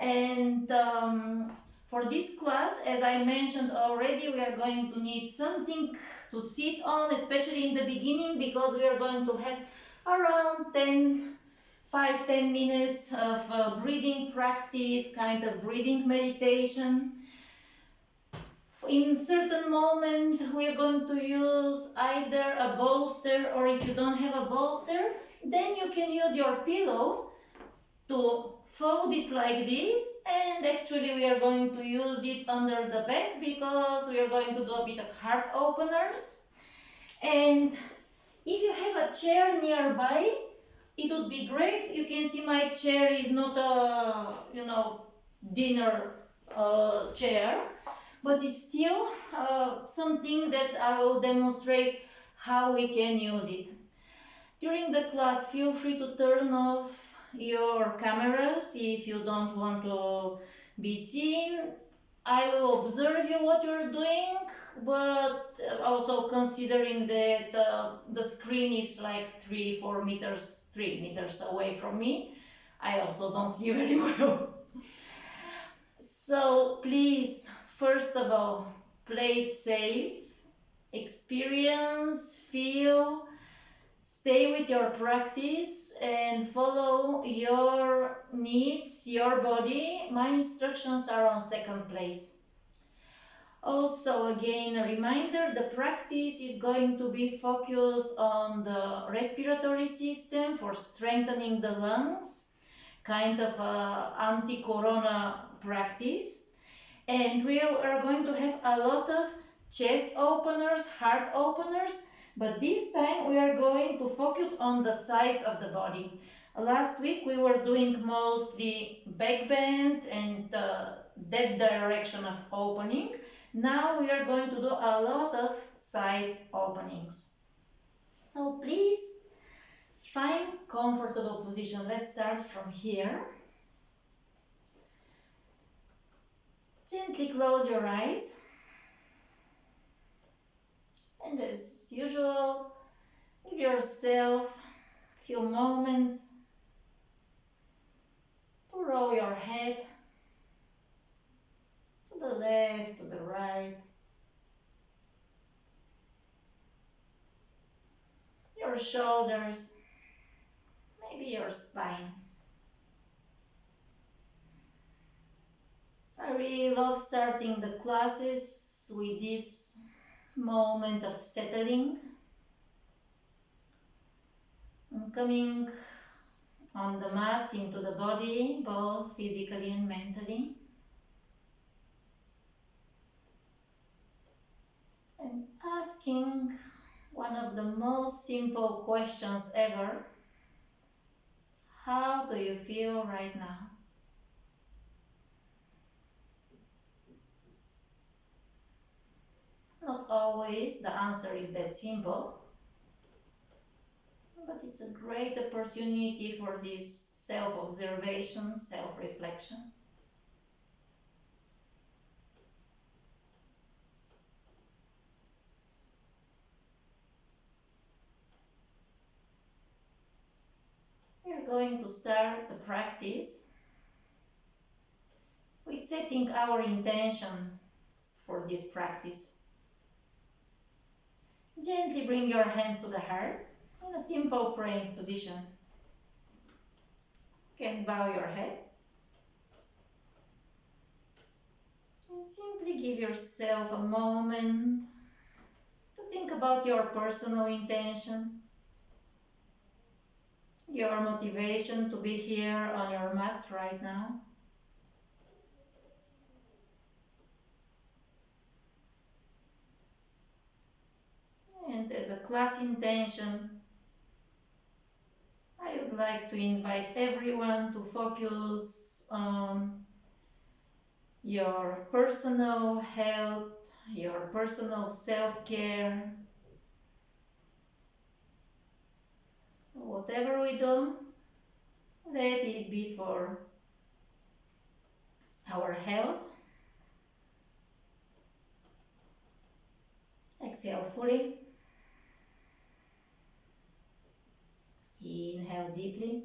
And for this class, as I mentioned already, we are going to need something to sit on, especially in the beginning, because we are going to have around 5-10 minutes of breathing practice, kind of breathing meditation. In certain moment, we are going to use either a bolster, or if you don't have a bolster, then you can use your pillow to fold it like this, and actually we are going to use it under the back because we are going to do a bit of heart openers. And if you have a chair nearby, it would be great. You can see my chair is not a, dinner chair, but it's still something that I will demonstrate how we can use it. During the class, feel free to turn off your cameras if you don't want to be seen. I will observe you what you're doing, but also considering that the screen is like 3 meters away from me, I also don't see very well. So please, first of all, play it safe, experience, feel, stay with your practice and follow your needs, your body. My instructions are on second place. Also, again, a reminder, the practice is going to be focused on the respiratory system for strengthening the lungs, kind of anti-corona practice. And we are going to have a lot of chest openers, heart openers, but this time we are going to focus on the sides of the body. Last week we were doing mostly back bends and that direction of opening. Now we are going to do a lot of side openings. So please find comfortable position. Let's start from here. Gently close your eyes. And as usual, give yourself a few moments to roll your head to the left, to the right, your shoulders, maybe your spine. I really love starting the classes with this moment of settling and coming on the mat into the body, both physically and mentally. And asking one of the most simple questions ever: how do you feel right now? Not always the answer is that simple, but it's a great opportunity for this self-observation, self-reflection. We're going to start the practice with setting our intention for this practice. Gently bring your hands to the heart in a simple praying position. You can bow your head and simply give yourself a moment to think about your personal intention, your motivation to be here on your mat right now. And as a class intention, I would like to invite everyone to focus on your personal health, your personal self-care. So whatever we do, let it be for our health. Exhale fully. Inhale deeply.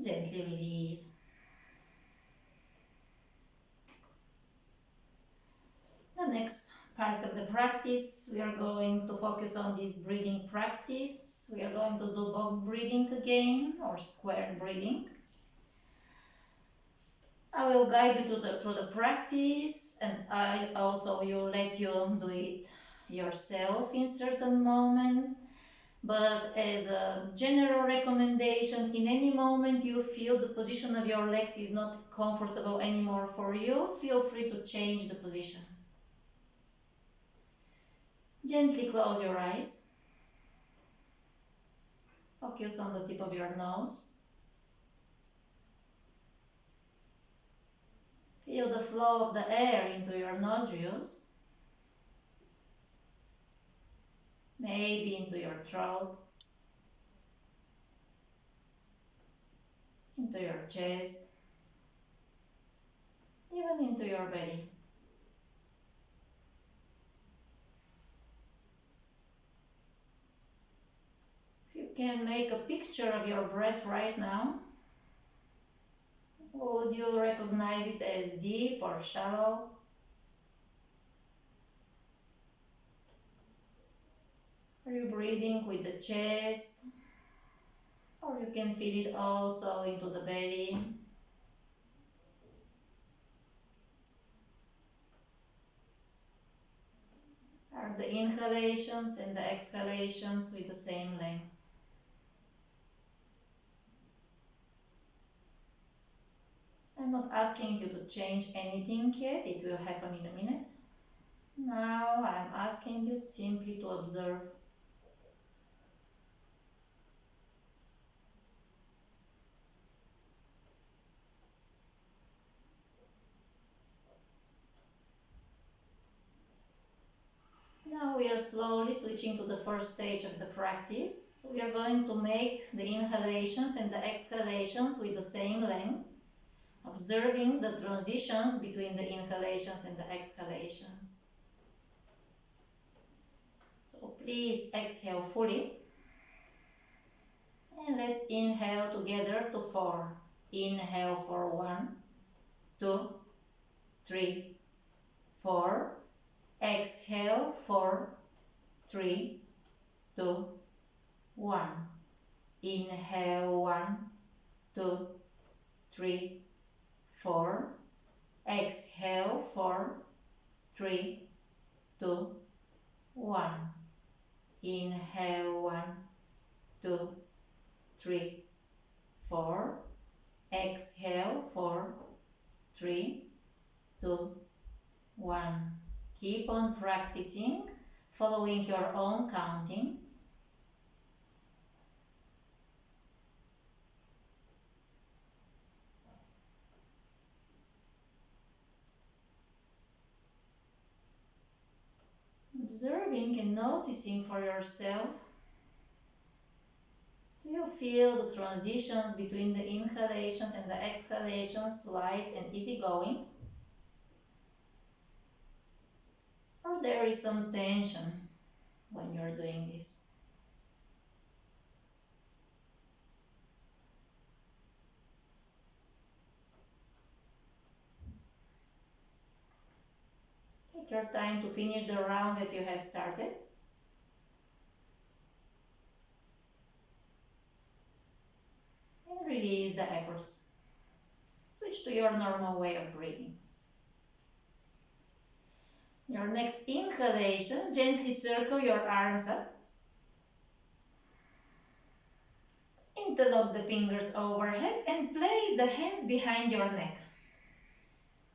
Gently release. The next part of the practice, we are going to focus on this breathing practice. We are going to do box breathing again, or square breathing. I will guide you through the practice, and I also will let you do it yourself in certain moment. But as a general recommendation, in any moment you feel the position of your legs is not comfortable anymore for you, feel free to change the position. Gently close your eyes. Focus on the tip of your nose. Feel the flow of the air into your nostrils, maybe into your throat, into your chest, even into your belly. If you can make a picture of your breath right now, would you recognize it as deep or shallow? Are you breathing with the chest? Or you can feel it also into the belly. Are the inhalations and the exhalations with the same length? I'm not asking you to change anything yet, it will happen in a minute. Now I'm asking you simply to observe. Now we are slowly switching to the first stage of the practice. We are going to make the inhalations and the exhalations with the same length, observing the transitions between the inhalations and the exhalations. So please exhale fully. And let's inhale together to 4. Inhale for 1, 2, 3, 4. Exhale 4, 3, 2, 1. Inhale 1, 2, 3, 4. Exhale 4, 3, 2, 1. Inhale 1, 2, 3, 4. Exhale 4, 3, 2, 1. Keep on practicing, following your own counting. Observing and noticing for yourself. Do you feel the transitions between the inhalations and the exhalations light and easygoing? Or there is some tension when you're doing this? Take your time to finish the round that you have started. And release the efforts. Switch to your normal way of breathing. Your next inhalation, gently circle your arms up. Interlock the fingers overhead and place the hands behind your neck.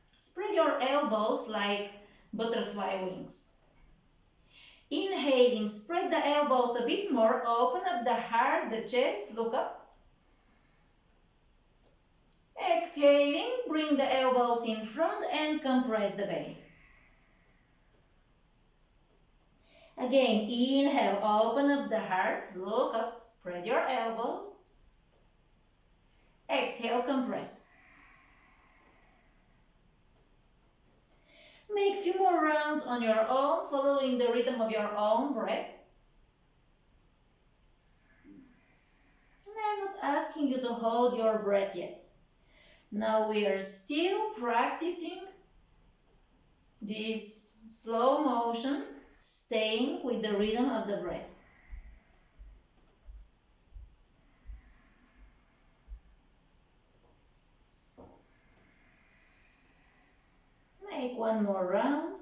Spread your elbows like butterfly wings. Inhaling, spread the elbows a bit more, open up the heart, the chest, look up. Exhaling, bring the elbows in front and compress the belly. Again, inhale, open up the heart, look up, spread your elbows. Exhale, compress. Make a few more rounds on your own, following the rhythm of your own breath. And I'm not asking you to hold your breath yet. Now we are still practicing this slow motion, staying with the rhythm of the breath. Make one more round.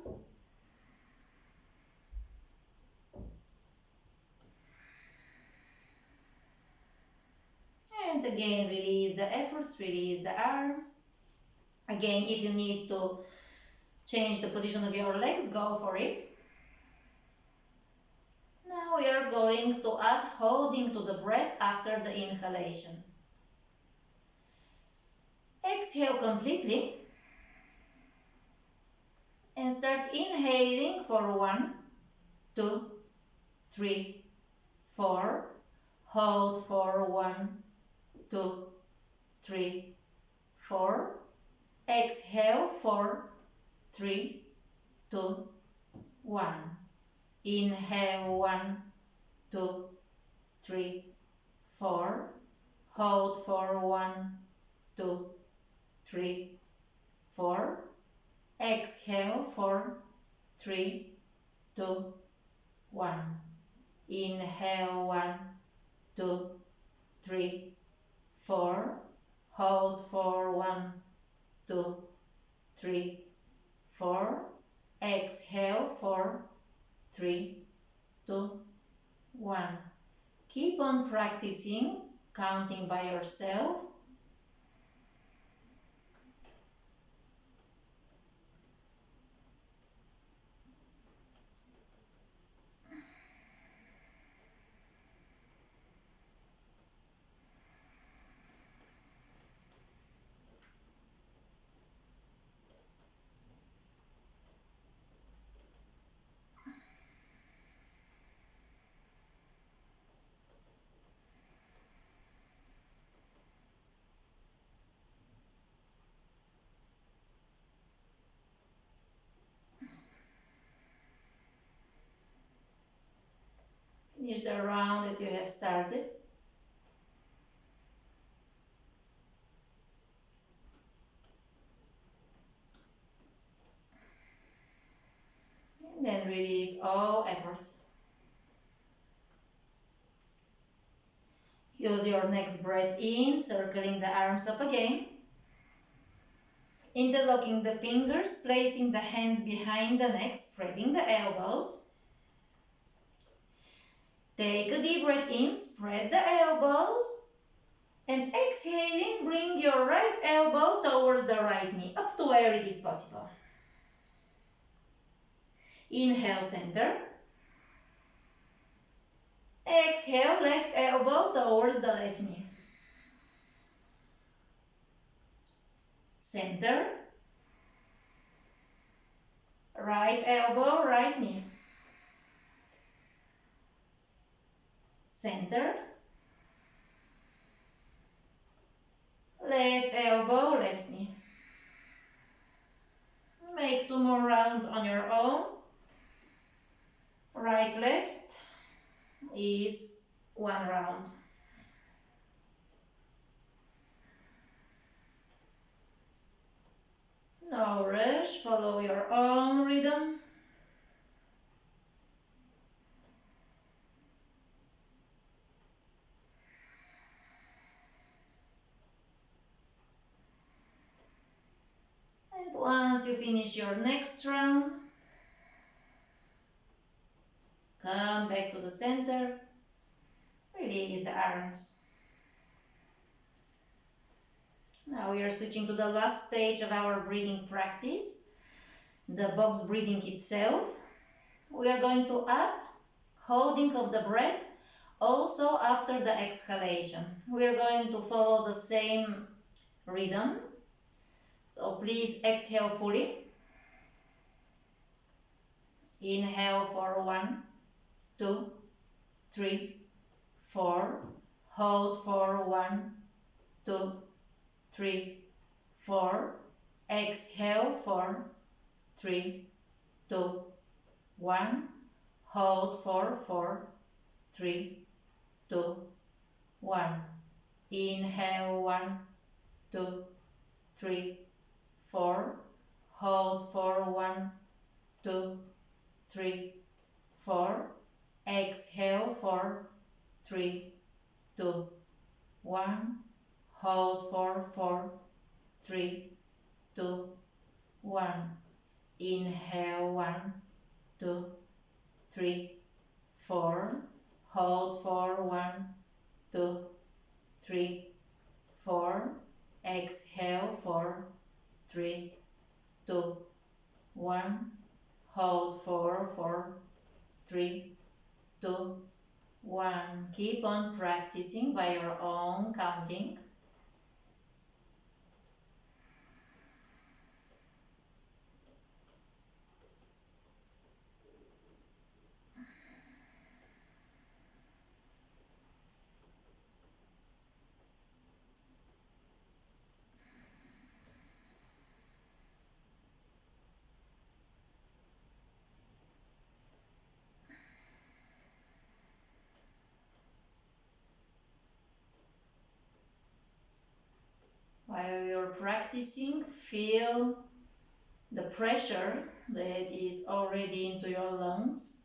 And again, release the efforts, release the arms. Again, if you need to change the position of your legs, go for it. Now we are going to add holding to the breath after the inhalation. Exhale completely and start inhaling for 1, 2, 3, 4. Hold for 1, 2, 3, 4. Exhale for 3, 2, 1. Inhale 1, 2, 3, 4. Hold for 1, 2, 3, 4. Exhale for 3, 2, 1. Inhale 1, 2, 3, 4. Hold for 1, 2, 3, 4. Exhale for 3, 2, 1. Keep on practicing, counting by yourself. Finish the round that you have started. And then release all efforts. Use your next breath in, circling the arms up again. Interlocking the fingers, placing the hands behind the neck, spreading the elbows. Take a deep breath in, spread the elbows. And exhaling, bring your right elbow towards the right knee, up to where it is possible. Inhale, center. Exhale, left elbow towards the left knee. Center. Right elbow, right knee. Center. Left elbow, left knee. Make 2 more rounds on your own. Right, left is 1 round. No rush, follow your own rhythm. And once you finish your next round, come back to the center, release the arms. Now we are switching to the last stage of our breathing practice, the box breathing itself. We are going to add holding of the breath also after the exhalation. We are going to follow the same rhythm. So please exhale fully. Inhale for 1, 2, 3, 4. Hold for 1, 2, 3, 4. Exhale for 3, 2, 1. Hold for 4, 3, 2, 1. Inhale, 1, 2, 3, 4. Hold for 1, 2, 3, 4. Exhale, 4, 3, 2, 1. Hold for 4, 3, 2, 1. Inhale, 1, 2, 3, 4. Hold for 1, 2, 3, 4. Exhale, 4, 3, 2, 1. Hold for 4, 3, 2, 1. Keep on practicing by your own counting. While you're practicing, feel the pressure that is already into your lungs.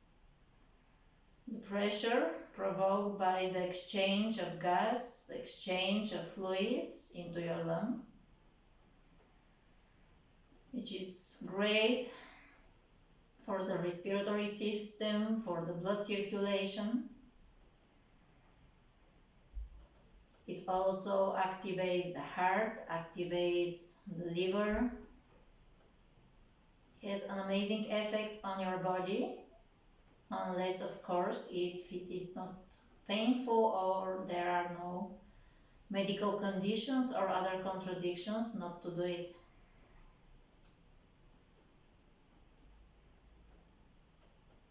The pressure provoked by the exchange of gas, the exchange of fluids into your lungs, which is great for the respiratory system, for the blood circulation. It also activates the heart, activates the liver, has an amazing effect on your body, unless of course if it is not painful or there are no medical conditions or other contradictions not to do it.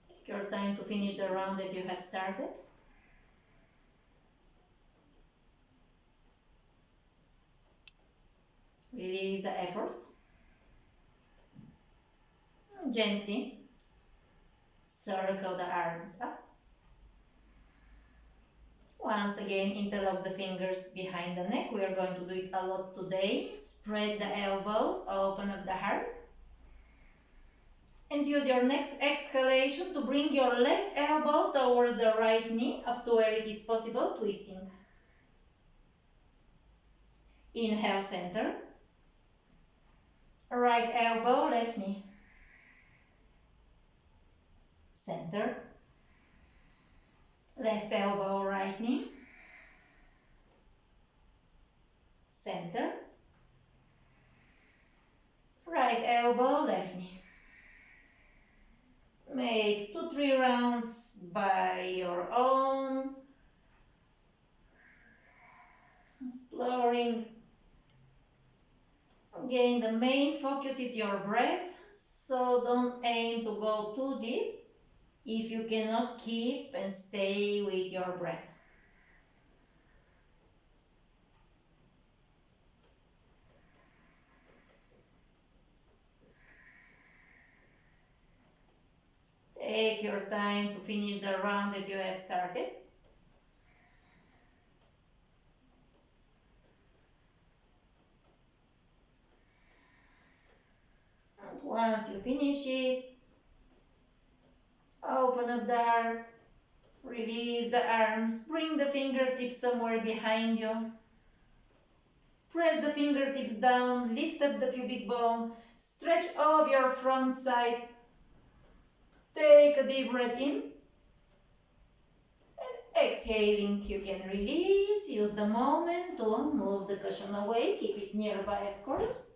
Take your time to finish the round that you have started. Release the efforts. Gently circle the arms up. Once again, interlock the fingers behind the neck. We are going to do it a lot today. Spread the elbows, open up the heart. And use your next exhalation to bring your left elbow towards the right knee, up to where it is possible, twisting. Inhale, center. Right elbow, left knee. Center. Left elbow, right knee. Center. Right elbow, left knee. Make 2-3 rounds by your own, exploring. Again, the main focus is your breath, so don't aim to go too deep if you cannot keep and stay with your breath. Take your time to finish the round that you have started. And once you finish it, open up the heart, release the arms, bring the fingertips somewhere behind you. Press the fingertips down, lift up the pubic bone, stretch all of your front side. Take a deep breath in. And exhaling, you can release. Use the moment to move the cushion away. Keep it nearby, of course.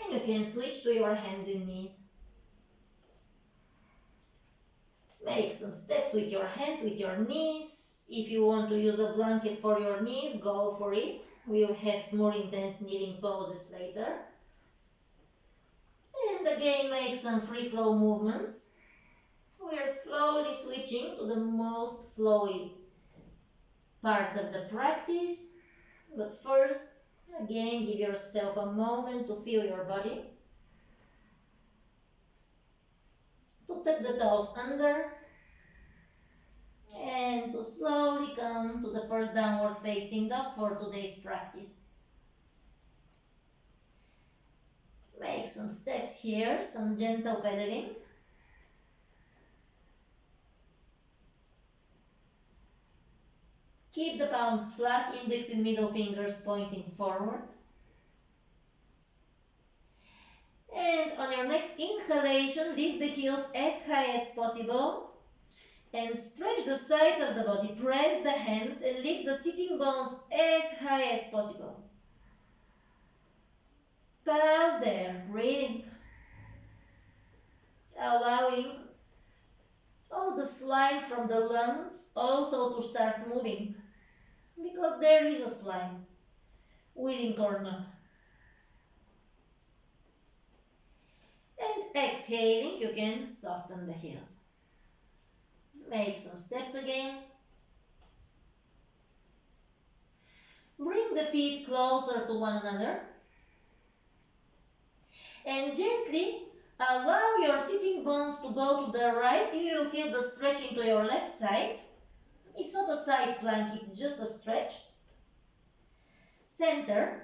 And you can switch to your hands and knees. Make some steps with your hands, with your knees. If you want to use a blanket for your knees, go for it. We'll have more intense kneeling poses later. And again, make some free flow movements. We are slowly switching to the most flowy part of the practice. But first, again, give yourself a moment to feel your body. To tuck the toes under And to slowly come to the first downward facing dog for today's practice. Make some steps here, some gentle pedaling. Keep the palms flat, index and middle fingers pointing forward. And on your next inhalation, lift the heels as high as possible and stretch the sides of the body. Press the hands and lift the sitting bones as high as possible. Pause there, breathing. Allowing all the slime from the lungs also to start moving, because there is a slime, willing or not. And exhaling, you can soften the heels. Make some steps again. Bring the feet closer to one another. And gently allow your sitting bones to go to the right. You will feel the stretching to your left side. It's not a side plank, it's just a stretch. Center.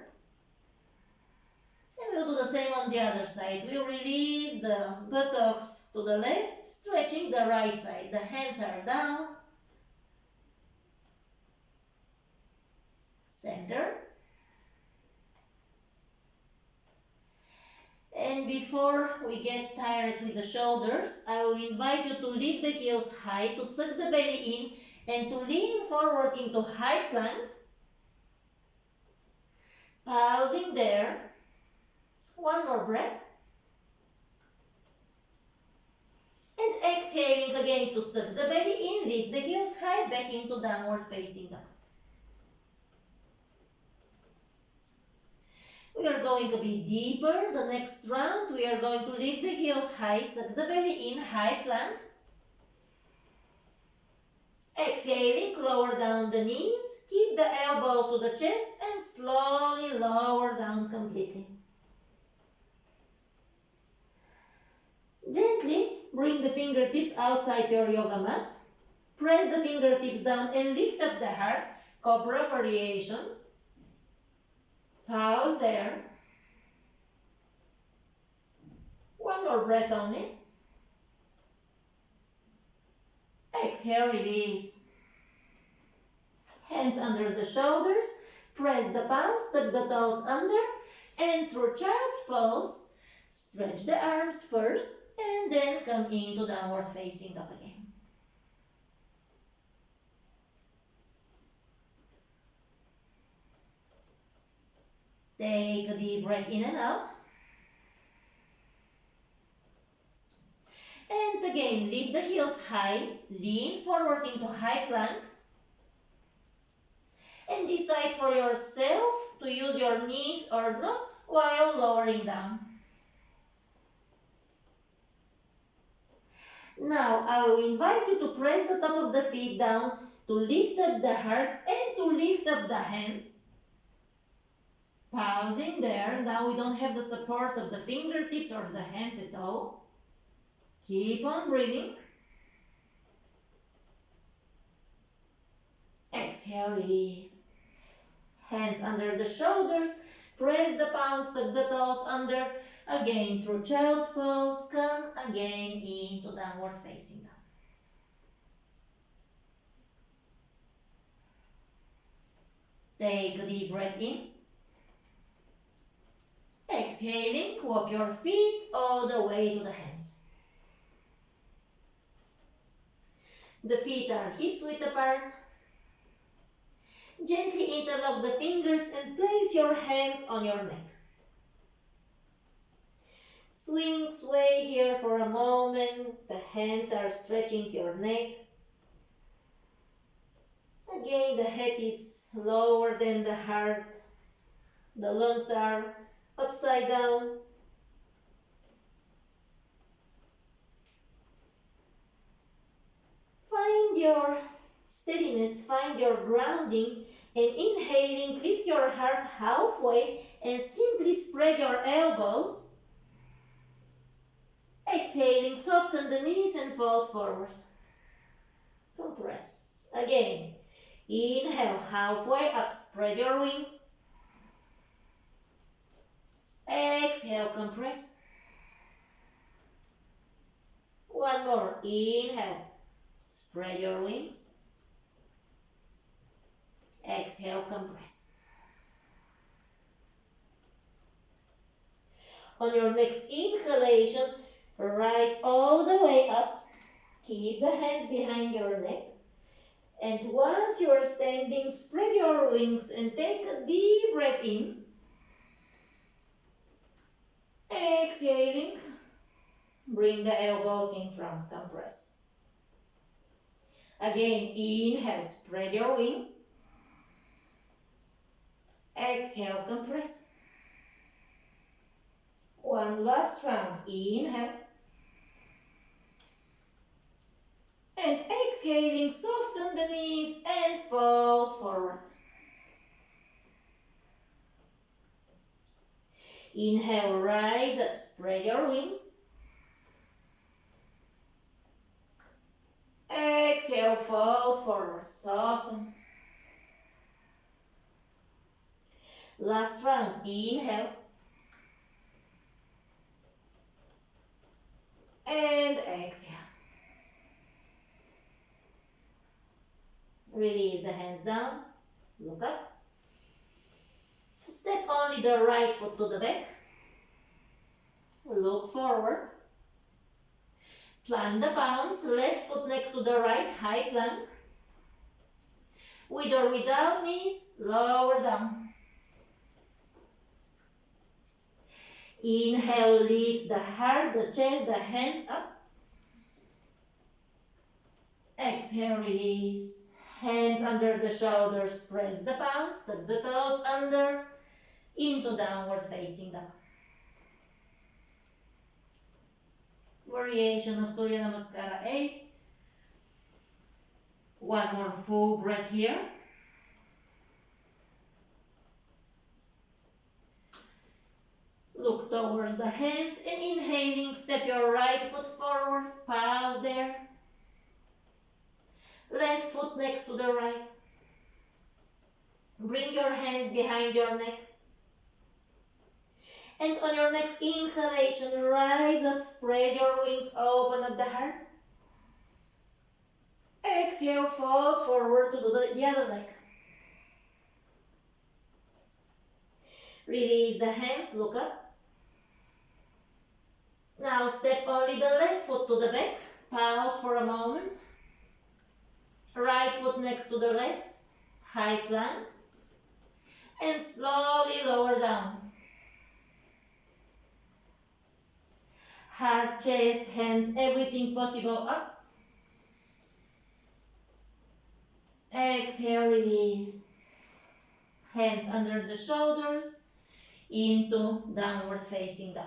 And we'll do the same on the other side. We'll release the buttocks to the left, stretching the right side. The hands are down. Center. And before we get tired with the shoulders, I will invite you to lift the heels high, to suck the belly in, and to lean forward into high plank. Pausing there. One more breath. And exhaling again to suck the belly in, lift the heels high, back into downward facing dog. We are going to be deeper. The next round, we are going to lift the heels high, suck the belly in, high plank. Exhaling, lower down the knees, keep the elbows to the chest and slowly lower down completely. Gently bring the fingertips outside your yoga mat. Press the fingertips down and lift up the heart, cobra variation. Pause there. One more breath only. Exhale, release. Hands under the shoulders. Press the palms, tuck the toes under, and through child's pose, stretch the arms first, and then come into downward facing dog again. Take a deep breath in and out. And again, lift the heels high, lean forward into high plank. And decide for yourself to use your knees or not while lowering down. Now, I will invite you to press the top of the feet down to lift up the heart and to lift up the hands. Pausing there. Now we don't have the support of the fingertips or the hands at all. Keep on breathing. Exhale, release. Hands under the shoulders. Press the palms, tuck the toes under. Again, through child's pose, come again into downward facing dog. Take a deep breath in. Exhaling, walk your feet all the way to the hands. The feet are hips width apart. Gently interlock the fingers and place your hands on your neck. Swing, sway here for a moment. The hands are stretching your neck. Again, the head is lower than the heart. The lungs are upside down. Find your steadiness, find your grounding, and inhaling, lift your heart halfway and simply spread your elbows. Exhaling, soften the knees and fold forward. Compress. Again, inhale, halfway up, spread your wings. Exhale, compress. One more, inhale, spread your wings. Exhale, compress. On your next inhalation, rise all the way up. Keep the hands behind your neck. And once you are standing, spread your wings and take a deep breath in. Exhaling, bring the elbows in front, compress. Again, inhale, spread your wings. Exhale, compress. One last round, inhale. And exhaling, soften the knees and fold forward. Inhale, rise up, spread your wings. Exhale, fold forward, soften. Last round, inhale. And exhale. Release the hands down, look up. Step only the right foot to the back. Look forward. Plant the palms, left foot next to the right, high plank. With or without knees, lower down. Inhale, lift the heart, the chest, the hands up. Exhale, release. Hands under the shoulders, press the palms, tuck the toes under, into downward facing dog. Variation of Surya Namaskara 8. One more full breath here. Look towards the hands and inhaling, step your right foot forward, pause there. Left foot next to the right. Bring your hands behind your neck. And on your next inhalation, rise up, spread your wings, open up the heart. Exhale, fold forward to do the other leg. Release the hands, look up. Now step only the left foot to the back. Pause for a moment. Right foot next to the left. High plank. And slowly lower down. Heart, chest, hands, everything possible up. Exhale, release. Hands under the shoulders into downward facing dog.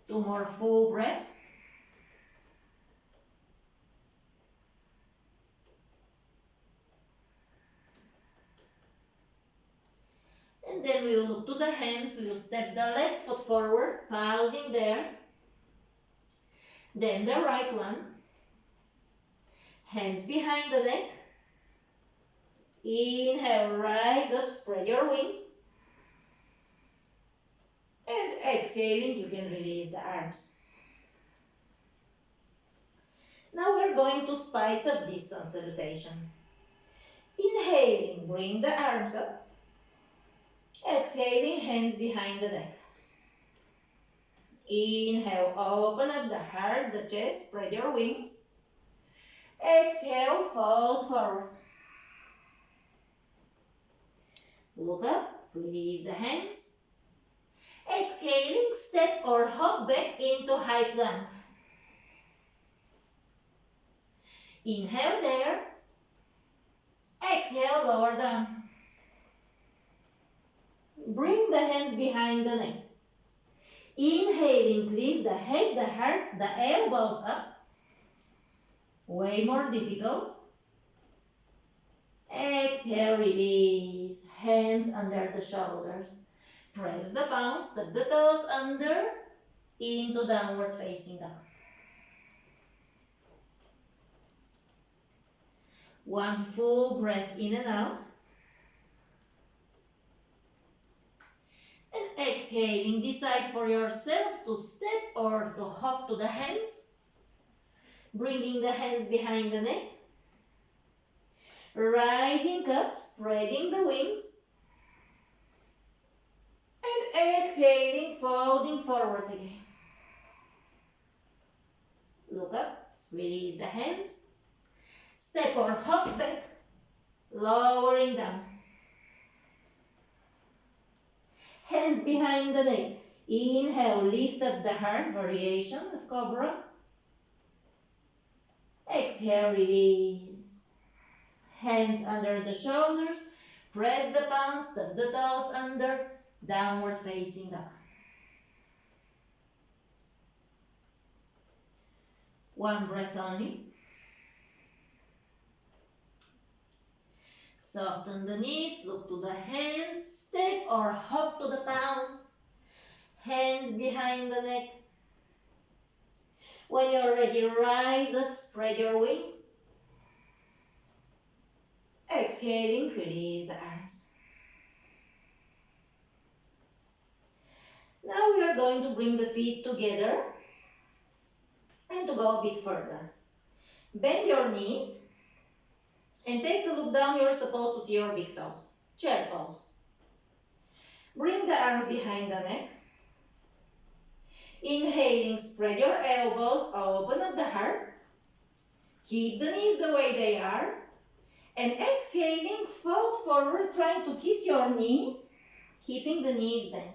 Two more full breaths. And then we will look to the hands. We will step the left foot forward, pausing there. Then the right one. Hands behind the neck. Inhale, rise up, spread your wings. And exhaling, you can release the arms. Now we're going to spice up this sun salutation. Inhaling, bring the arms up. Exhaling, hands behind the neck. Inhale, open up the heart, the chest, spread your wings. Exhale, fold forward. Look up, release the hands. Exhaling, step or hop back into high plank. Inhale there. Exhale, lower down. Bring the hands behind the neck. Inhaling, lift the head, the heart, the elbows up. Way more difficult. Exhale, release. Hands under the shoulders. Press the palms, tuck the toes under. into downward facing dog. One full breath in and out. And exhaling, decide for yourself to step or to hop to the hands. Bringing the hands behind the neck. Rising up, spreading the wings. And exhaling, folding forward again. Look up, release the hands. Step or hop back, lowering down. Hands behind the neck. Inhale, lift up the heart, variation of cobra. Exhale, release. Hands under the shoulders. Press the palms, tuck the toes under, downward facing dog. One breath only. Soften the knees, look to the hands, step or hop to the palms. Hands behind the neck. When you're ready, rise up, spread your wings. Exhaling, release the arms. Now we are going to bring the feet together and to go a bit further. Bend your knees and take a look down. You're supposed to see your big toes. Chair pose. Bring the arms behind the neck. Inhaling, spread your elbows, open up the heart. Keep the knees the way they are. And exhaling, fold forward, trying to kiss your knees, keeping the knees bent.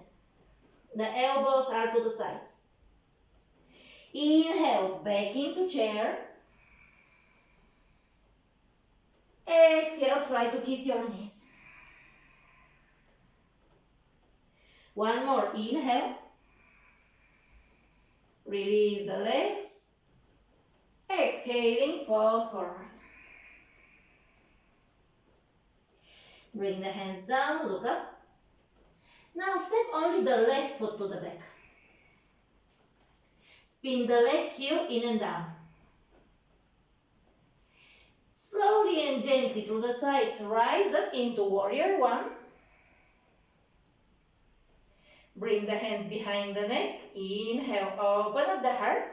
The elbows are to the sides. Inhale, back into chair. Exhale, try to kiss your knees. One more, inhale. Release the legs. Exhaling, fold forward. Bring the hands down, look up. Now step only the left foot to the back. Spin the left heel in and down. Slowly and gently through the sides, rise up into warrior one. Bring the hands behind the neck. Inhale, open up the heart.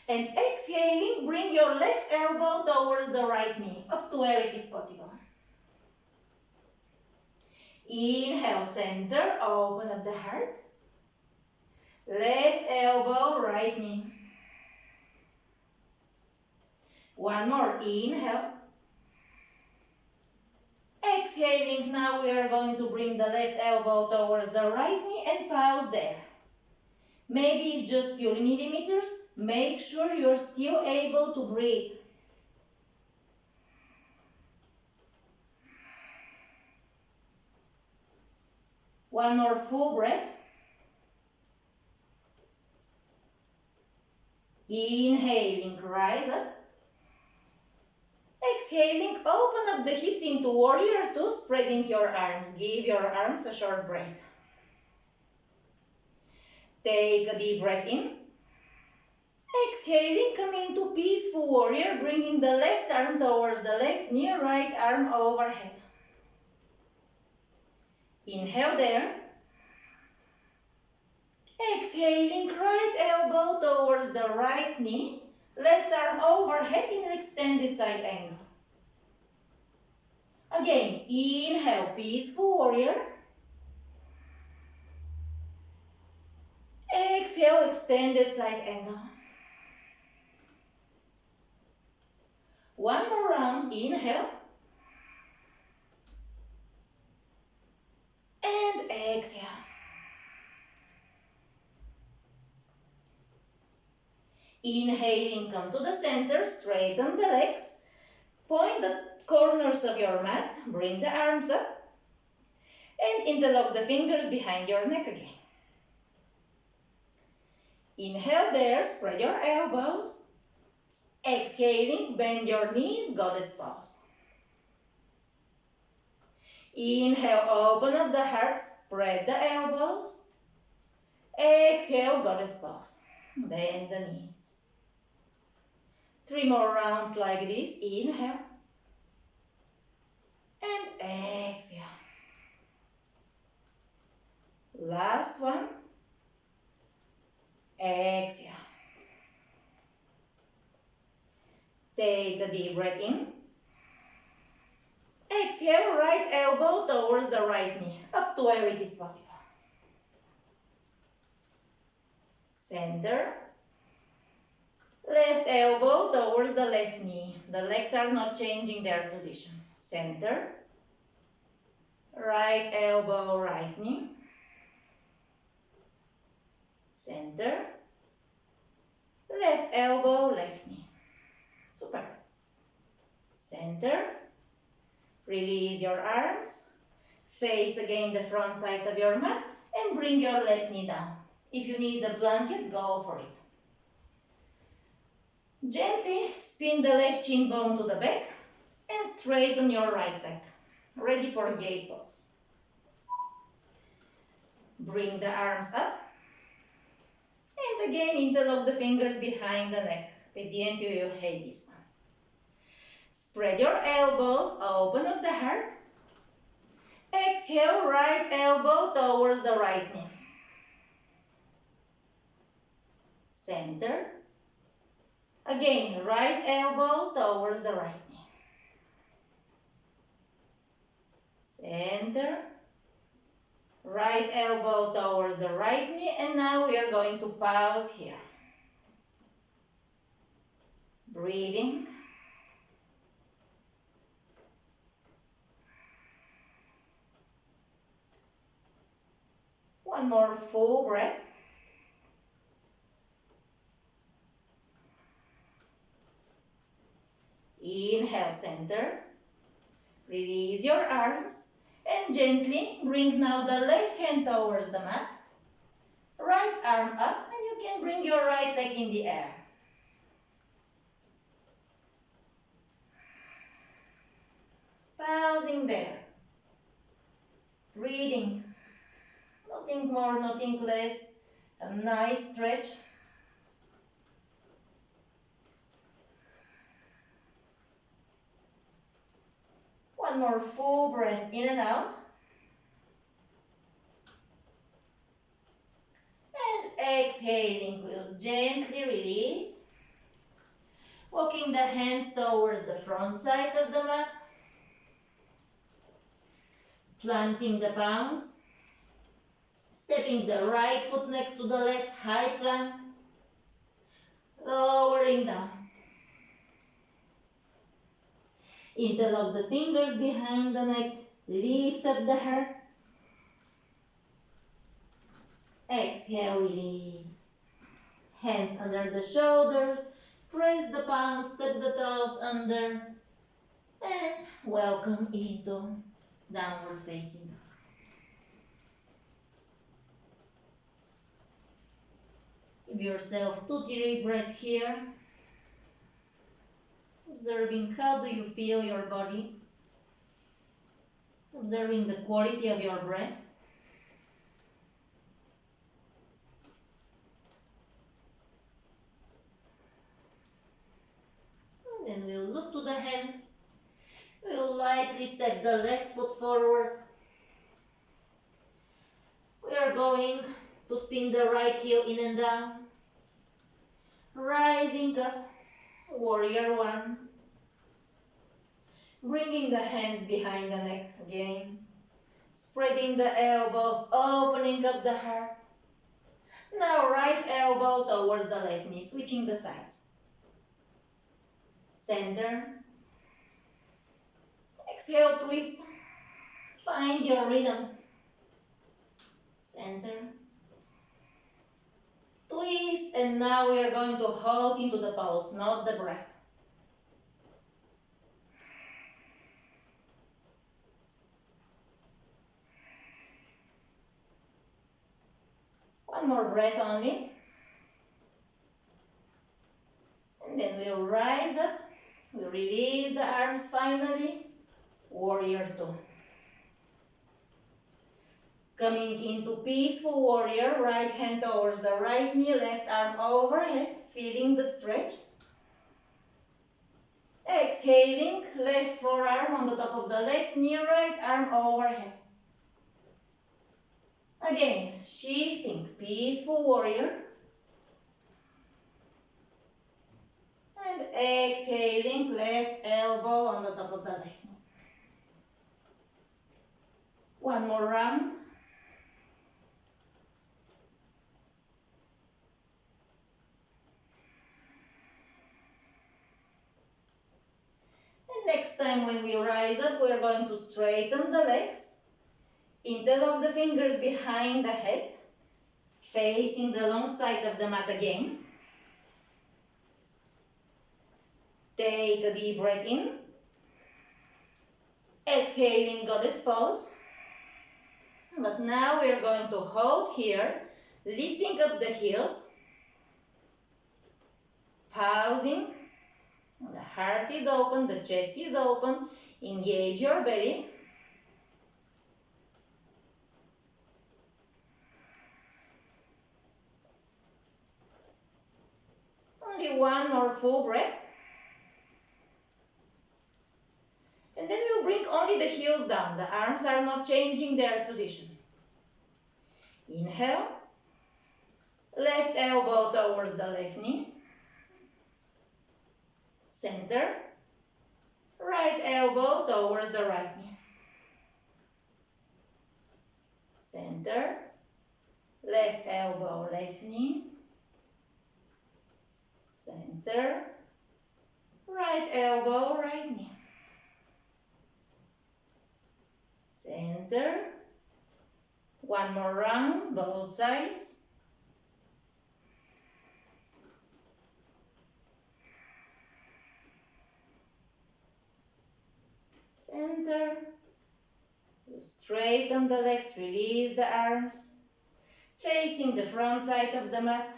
And exhaling, bring your left elbow towards the right knee, up to where it is possible. Inhale, center, open up the heart. Left elbow, right knee. One more, inhale. Exhaling, now we are going to bring the left elbow towards the right knee and pause there. Maybe it's just few millimeters. Make sure you're still able to breathe. One more full breath. Inhaling, rise up. Exhaling, open up the hips into warrior two, spreading your arms. Give your arms a short break. Take a deep breath in. Exhaling, come into peaceful warrior, bringing the left arm towards the left knee, right arm overhead. Inhale there. Exhaling, right elbow towards the right knee, left arm overhead in an extended side angle. Again, inhale, peaceful warrior. Exhale, extended side angle. One more round, inhale. And exhale. Inhaling, come to the center, straighten the legs. Point the corners of your mat, bring the arms up. And interlock the fingers behind your neck again. Inhale there, spread your elbows. Exhaling, bend your knees, goddess pose. Inhale, open up the heart, spread the elbows. Exhale, goddess pose. Bend the knees. 3 more rounds like this. Inhale. And exhale. Last one. Exhale. Take a deep breath in. Exhale, right elbow towards the right knee, up to where it is possible. Center. Left elbow towards the left knee. The legs are not changing their position. Center. Right elbow, right knee. Center. Left elbow, left knee. Super. Center. Release your arms. Face again the front side of your mat and bring your left knee down. If you need the blanket, go for it. Gently spin the left shin bone to the back and straighten your right leg. Ready for gate pose. Bring the arms up. And again, interlock the fingers behind the neck. At the end, you will hate this one. Spread your elbows, open up the heart. Exhale, right elbow towards the right knee. Center. Again, right elbow towards the right knee. Center. Right elbow towards the right knee. And now we are going to pause here. Breathing. One more full breath. Inhale, center. Release your arms and gently bring now the left hand towards the mat. Right arm up and you can bring your right leg in the air. Pausing there. Breathing. Nothing more, nothing less. A nice stretch. One more full breath in and out. And exhaling, we'll gently release. Walking the hands towards the front side of the mat. Planting the palms. Stepping the right foot next to the left, high plank. Lowering down. Interlock the fingers behind the neck. Lift up the heart. Exhale, release. Hands under the shoulders. Press the palms, step the toes under. And welcome into downward facing dog. Give yourself 2-3 breaths here. Observing how do you feel your body. Observing the quality of your breath. And then we'll look to the hands. We'll lightly step the left foot forward. We are going to spin the right heel in and down. Rising up, warrior one. Bringing the hands behind the neck again. Spreading the elbows, opening up the heart. Now right elbow towards the left knee, switching the sides. Center. Exhale, twist. Find your rhythm. Center. Twist, and now we are going to hold into the pose, not the breath. One more breath only. And then we'll rise up. We'll release the arms finally. Warrior two. Coming into peaceful warrior, right hand towards the right knee, left arm overhead, feeling the stretch. Exhaling, left forearm on the top of the left knee, right arm overhead. Again, shifting, peaceful warrior. And exhaling, left elbow on the top of the left knee. One more round. And next time when we rise up, we're going to straighten the legs. Interlock the fingers behind the head, facing the long side of the mat again. Take a deep breath in. Exhaling, goddess pose. But now we're going to hold here, lifting up the heels, pausing. The heart is open, the chest is open. Engage your belly. Only one more full breath. And then we'll bring only the heels down. The arms are not changing their position. Inhale. Left elbow towards the left knee. Center. Right elbow towards the right knee. Center. Left elbow, left knee. Center. Right elbow, right knee. Center. One more round, both sides. Center. You straighten the legs, release the arms. Facing the front side of the mat.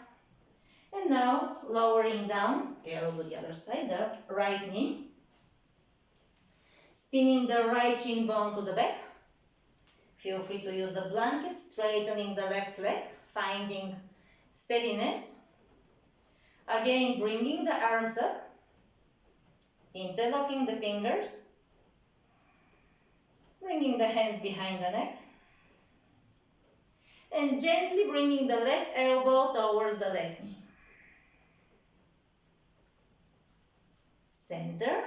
And now, lowering down, elbow to the other side, the right knee. Spinning the right shin bone to the back. Feel free to use a blanket, straightening the left leg, finding steadiness. Again, bringing the arms up, interlocking the fingers, bringing the hands behind the neck, and gently bringing the left elbow towards the left knee. Center.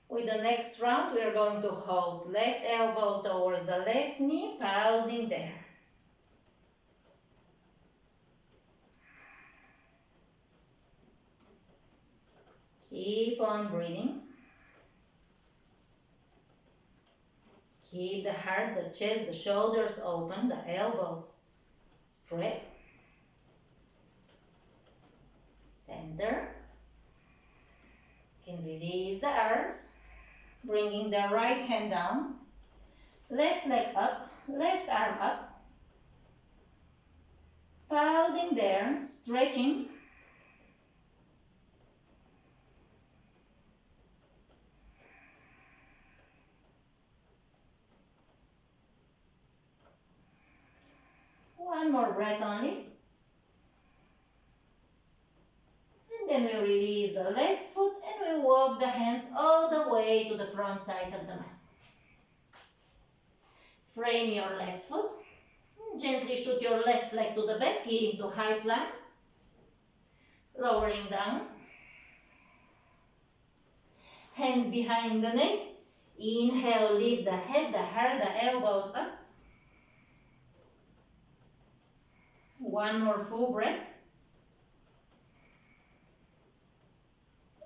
With the next round, we are going to hold left elbow towards the left knee, pausing there. Keep on breathing. Keep the heart, the chest, the shoulders open, the elbows spread. Center. You can release the arms, bringing the right hand down, left leg up, left arm up. Pausing there, stretching. One more breath only. And then we release the left foot and we walk the hands all the way to the front side of the mat. Frame your left foot. Gently shoot your left leg to the back, into high plank. Lowering down. Hands behind the neck. Inhale, lift the head, the heart, the elbows up. One more full breath.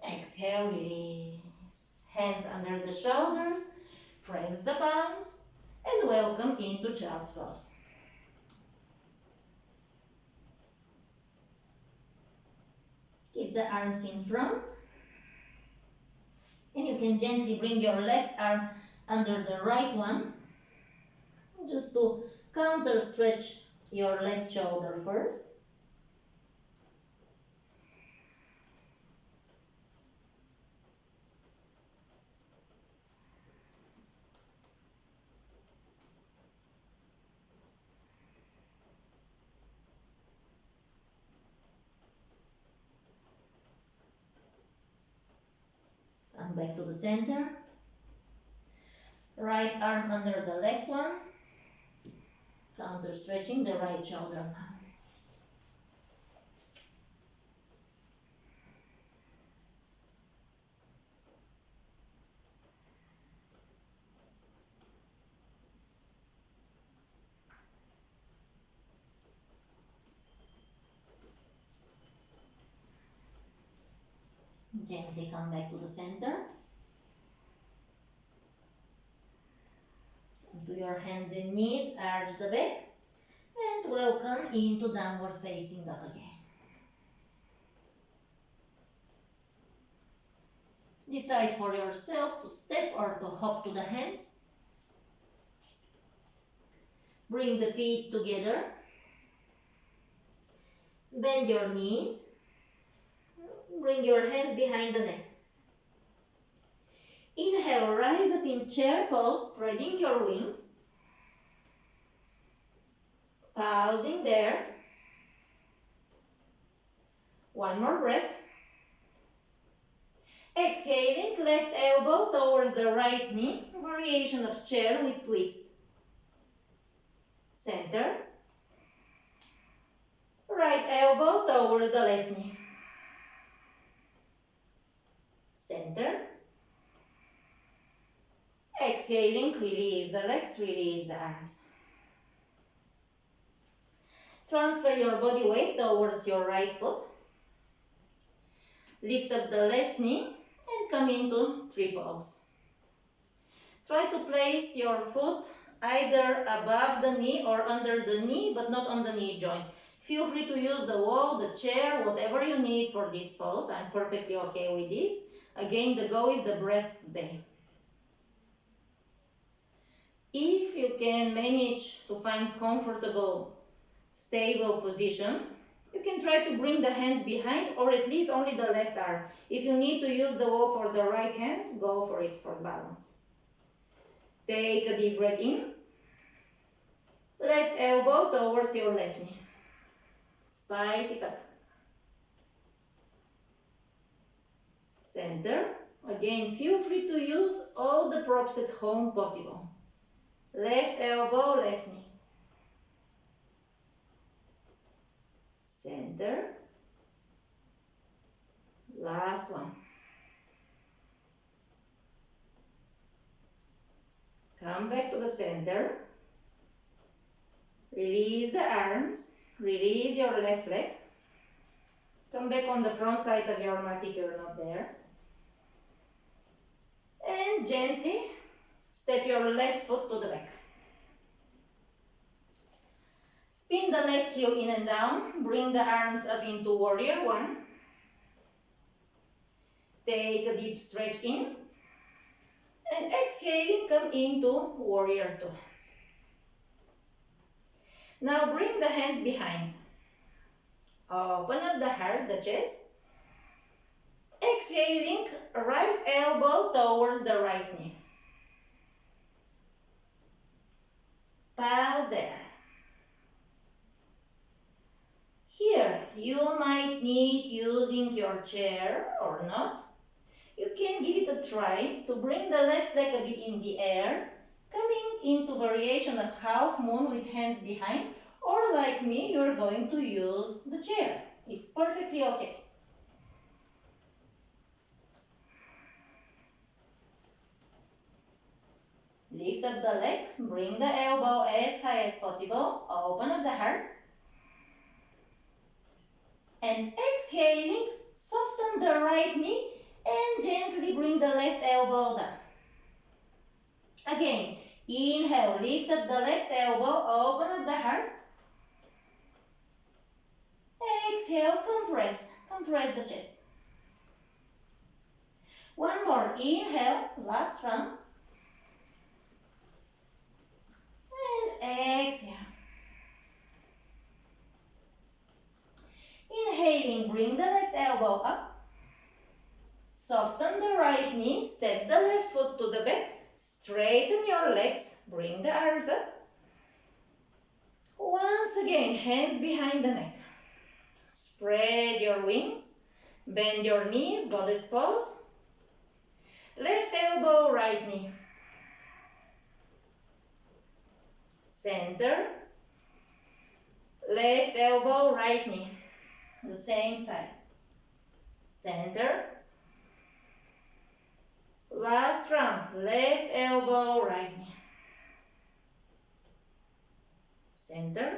Exhale, release. Hands under the shoulders. Press the palms. And welcome into child's pose. Keep the arms in front. And you can gently bring your left arm under the right one. Just to counter stretch your left shoulder first. back to the center. Right arm under the left one. Counter stretching the right shoulder. Gently come back to the center. To your hands and knees, arch the back, and welcome into downward facing dog again. Decide for yourself to step or to hop to the hands. Bring the feet together. Bend your knees. Bring your hands behind the neck. Inhale, rise up in chair pose, spreading your wings. Pausing there. One more breath. Exhaling, left elbow towards the right knee. Variation of chair with twist. Center. Right elbow towards the left knee. Center. Exhaling, release the legs, release the arms. Transfer your body weight towards your right foot. Lift up the left knee and come into tree pose. Try to place your foot either above the knee or under the knee, but not on the knee joint. Feel free to use the wall, the chair, whatever you need for this pose. I'm perfectly okay with this. Again, the goal is the breath today. If you can manage to find comfortable, stable position, you can try to bring the hands behind or at least only the left arm. If you need to use the wall for the right hand, go for it for balance. Take a deep breath in. Left elbow towards your left knee. Spice it up. Center. Again, feel free to use all the props at home possible. Left elbow, left knee. Center. Last one. Come back to the center. Release the arms. Release your left leg. Come back on the front side of your mat if you're not there. And gently step your left foot to the back. Spin the left heel in and down. Bring the arms up into warrior one. Take a deep stretch in. And exhaling, come into warrior two. Now bring the hands behind. Open up the heart, the chest. Exhaling, right elbow towards the right knee. Pause there. Here, you might need using your chair or not. You can give it a try to bring the left leg a bit in the air, coming into variation of half moon with hands behind, or like me, you're going to use the chair. It's perfectly okay. Lift up the leg, bring the elbow as high as possible, open up the heart. And exhaling, soften the right knee and gently bring the left elbow down. Again, inhale, lift up the left elbow, open up the heart. Exhale, compress the chest. One more, inhale, last round. And exhale. Inhaling, bring the left elbow up. Soften the right knee, step the left foot to the back. Straighten your legs, bring the arms up. Once again, hands behind the neck. Spread your wings, bend your knees, goddess pose. Left elbow, right knee. Center. Left elbow, right knee. The same side. Center. Last round. Left elbow, right knee. Center.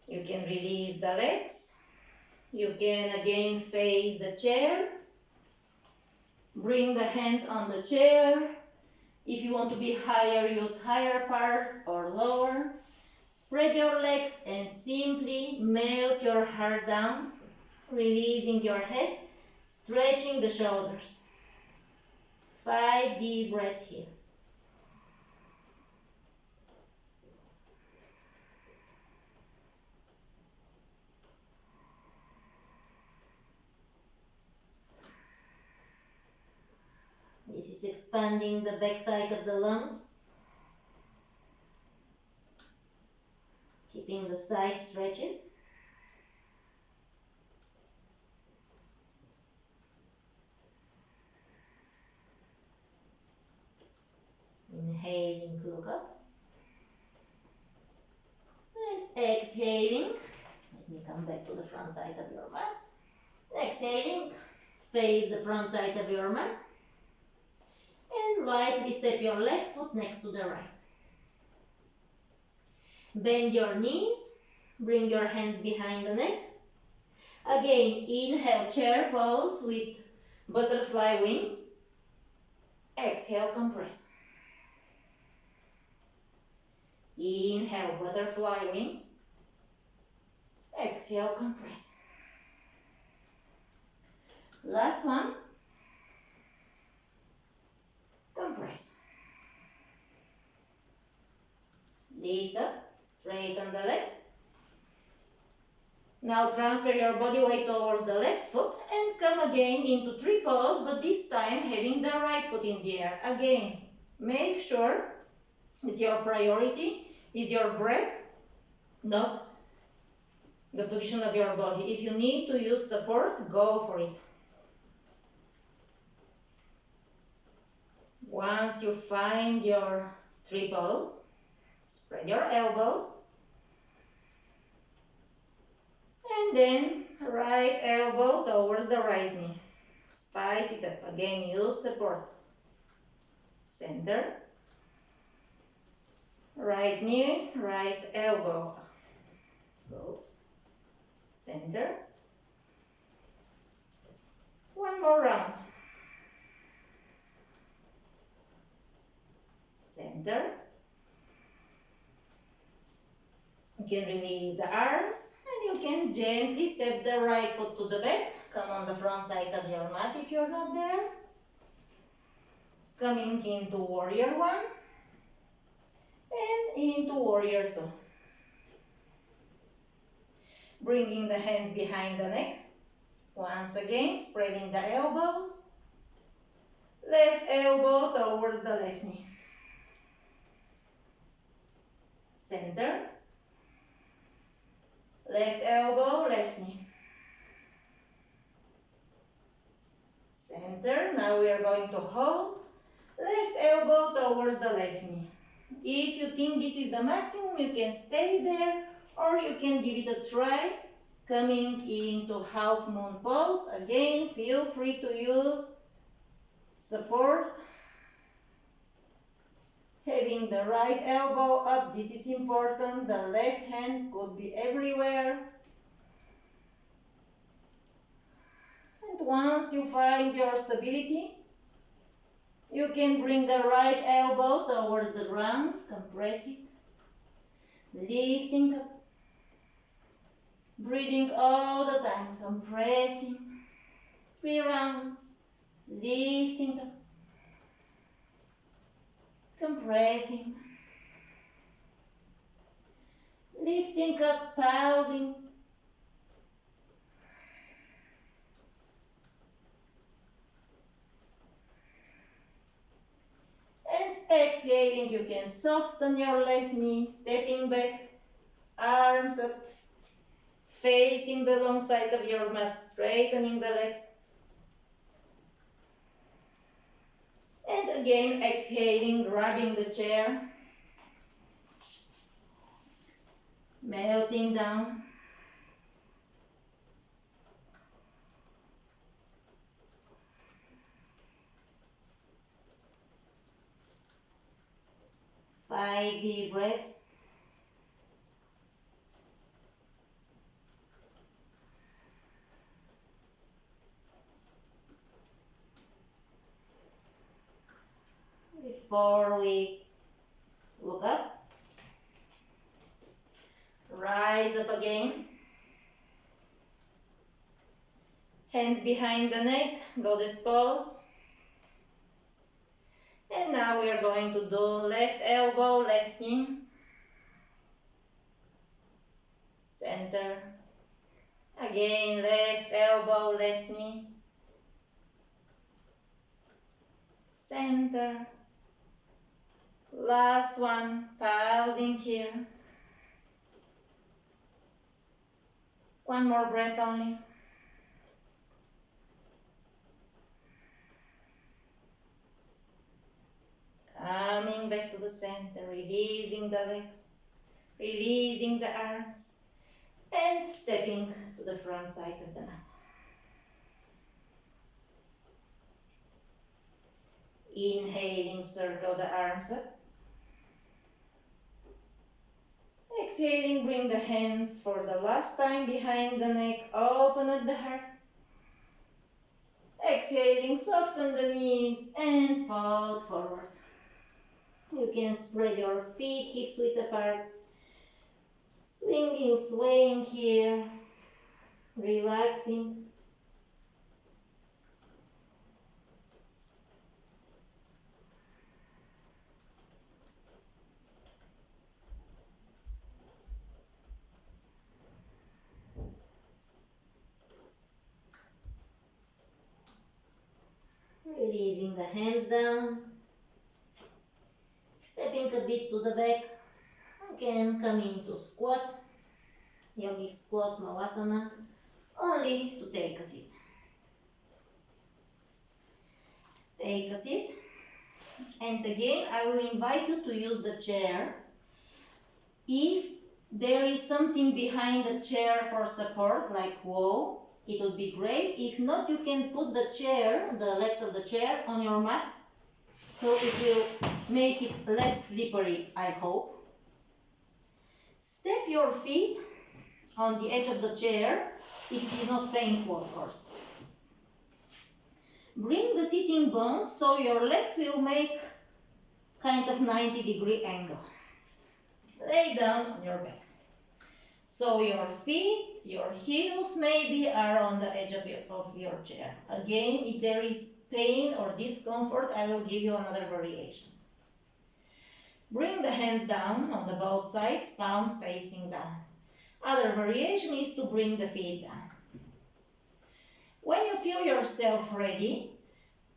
You can release the legs. You can again face the chair. Bring the hands on the chair. If you want to be higher, use higher part or lower. Spread your legs and simply melt your heart down, releasing your head, stretching the shoulders. 5 deep breaths here. This is expanding the backside of the lungs, keeping the side stretches. Inhaling, look up. And exhaling. Let me come back to the front side of your mat. Exhaling, face the front side of your mat. And lightly step your left foot next to the right. Bend your knees, bring your hands behind the neck. Again, inhale, chair pose with butterfly wings. Exhale, compress. Inhale, butterfly wings. Exhale, compress. Last one. Compress. Lift up, straighten the legs. Now transfer your body weight towards the left foot and come again into tree pose, but this time having the right foot in the air. Again, make sure that your priority is your breath, not the position of your body. If you need to use support, go for it. Once you find your tree pose, spread your elbows. And then right elbow towards the right knee. Spice it up. Again, use support. Center. Right knee, right elbow. Goes. Center. One more round. Center. You can release the arms and you can gently step the right foot to the back. Come on the front side of your mat if you're not there. Coming into warrior one and into warrior two. Bringing the hands behind the neck. Once again, spreading the elbows. Left elbow towards the left knee. Center. Left elbow, left knee. Center. Now we are going to hold. Left elbow towards the left knee. If you think this is the maximum, you can stay there or you can give it a try. Coming into half moon pose. Again, feel free to use support. Having the right elbow up, this is important. The left hand could be everywhere. And once you find your stability, you can bring the right elbow towards the ground, compress it, lifting up, breathing all the time, compressing, 3 rounds, lifting up, compressing, lifting up, pausing, and exhaling. You can soften your left knee, stepping back, arms up, facing the long side of your mat, straightening the legs. And again, exhaling, grabbing the chair, melting down. Five deep breaths. Before we look up, rise up again. Hands behind the neck, goddess pose. And now we are going to do left elbow, left knee. Center. Again, left elbow, left knee. Center. Last one, pausing here. One more breath only. Coming back to the center, releasing the legs, releasing the arms, and stepping to the front side of the mat. Inhaling, circle the arms up. Exhaling, bring the hands for the last time behind the neck, open up the heart. Exhaling, soften the knees and fold forward. You can spread your feet, hips width apart. Swinging, swaying here. Relaxing. Releasing the hands down. Stepping a bit to the back. Again, come into squat. Yogic squat, Malasana. Only to take a seat. Take a seat. And again, I will invite you to use the chair. If there is something behind the chair for support, like wall, it would be great. If not, you can put the chair, the legs of the chair, on your mat. So it will make it less slippery, I hope. Step your feet on the edge of the chair, if it is not painful, of course. Bring the sitting bones so your legs will make kind of 90-degree angle. Lay down on your back. So your feet, your heels maybe are on the edge of your chair. Again, if there is pain or discomfort, I will give you another variation. Bring the hands down on the both sides, palms facing down. Other variation is to bring the feet down. When you feel yourself ready,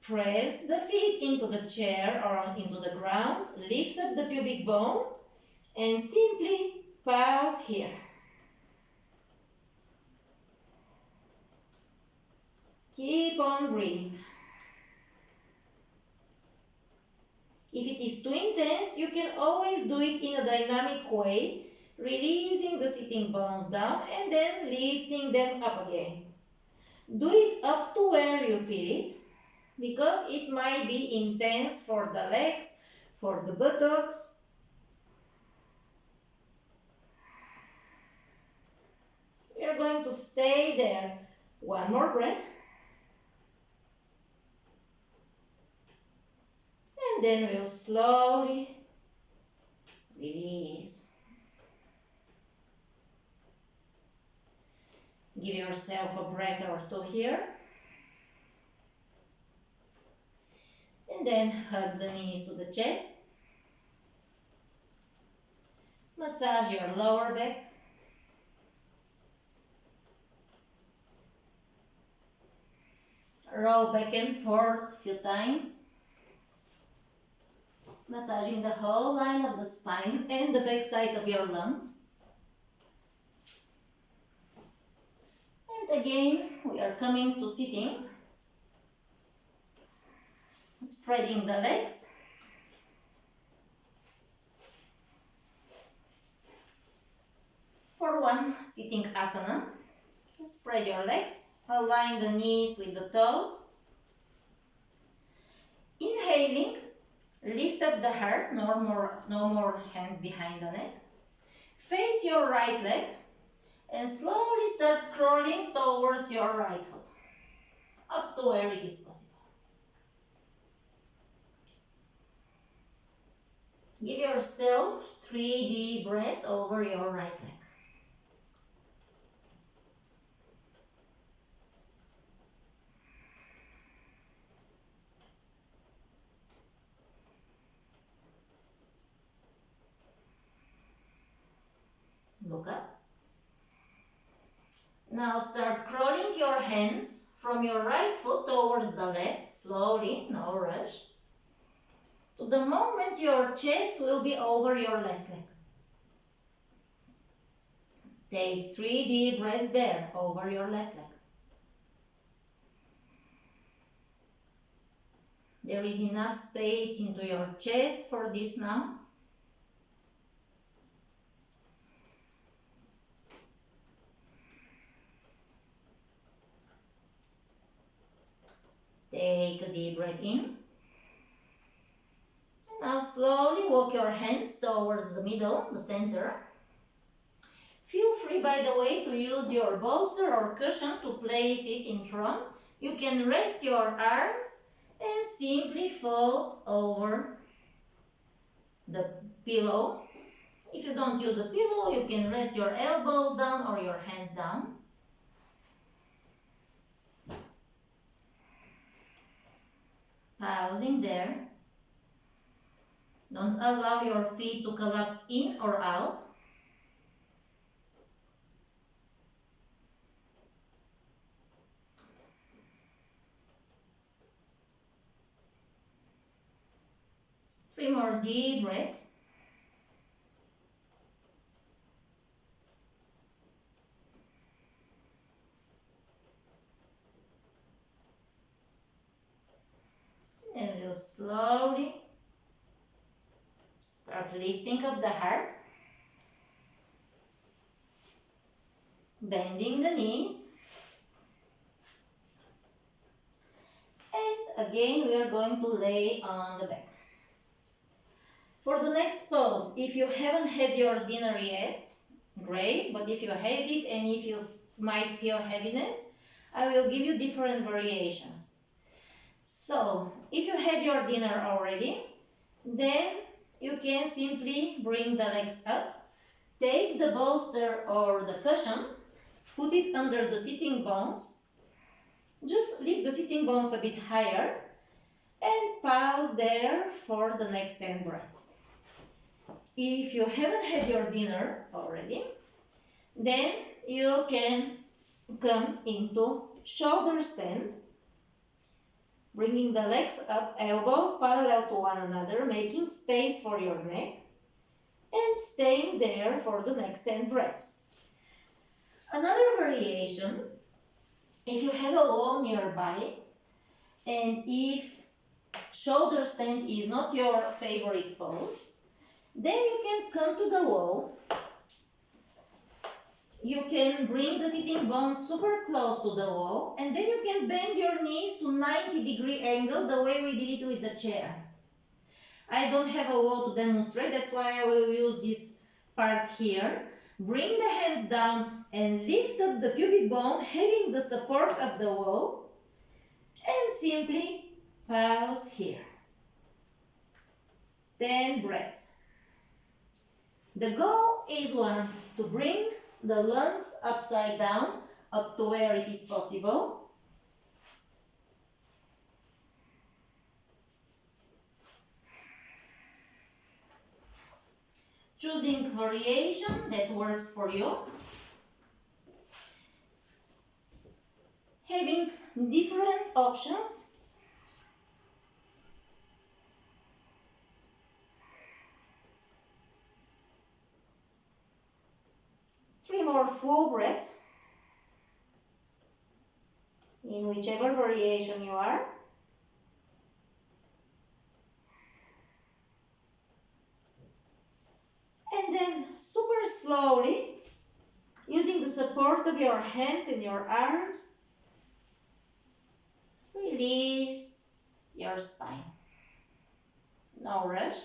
press the feet into the chair or into the ground, lift up the pubic bone, and simply pause here. Keep on breathing. If it is too intense, you can always do it in a dynamic way, releasing the sitting bones down and then lifting them up again. Do it up to where you feel it, because it might be intense for the legs, for the buttocks. We are going to stay there. One more breath. And then we'll slowly release. Give yourself a breath or two here. And then hug the knees to the chest. Massage your lower back. Roll back and forth a few times. Massaging the whole line of the spine and the back side of your lungs. And again, we are coming to sitting. Spreading the legs. For one sitting asana, spread your legs, align the knees with the toes. Inhaling, lift up the heart, no more hands behind the neck. Face your right leg and slowly start crawling towards your right foot, up to where it is possible. Give yourself 3 deep breaths over your right leg. Look up. Now start crawling your hands from your right foot towards the left, slowly, no rush, to the moment your chest will be over your left leg. Take 3 deep breaths there, over your left leg. There is enough space into your chest for this now. Take a deep breath in. Now slowly walk your hands towards the middle, the center. Feel free, by the way, to use your bolster or cushion to place it in front. You can rest your arms and simply fold over the pillow. If you don't use a pillow, you can rest your elbows down or your hands down. Pausing there. Don't allow your feet to collapse in or out. Three more deep breaths. And we'll slowly start lifting up the heart, bending the knees. And again, we are going to lay on the back. For the next pose, if you haven't had your dinner yet, great, but if you had it and if you might feel heaviness, I will give you different variations. So, if you had your dinner already, then you can simply bring the legs up, take the bolster or the cushion, put it under the sitting bones, just lift the sitting bones a bit higher, and pause there for the next 10 breaths. If you haven't had your dinner already, then you can come into shoulder stand, bringing the legs up, elbows parallel to one another, making space for your neck, and staying there for the next 10 breaths. Another variation, if you have a wall nearby, and if shoulder stand is not your favorite pose, then you can come to the wall. You can bring the sitting bones super close to the wall, and then you can bend your knees to 90-degree angle the way we did it with the chair. I don't have a wall to demonstrate, that's why I will use this part here. Bring the hands down and lift up the pubic bone, having the support of the wall, and simply pause here. 10 breaths. The goal is one, to bring the lungs upside down, up to where it is possible. Choosing variation that works for you. Having different options. Three more full breaths in whichever variation you are. slowly, using the support of your hands and your arms, release your spine. No rush.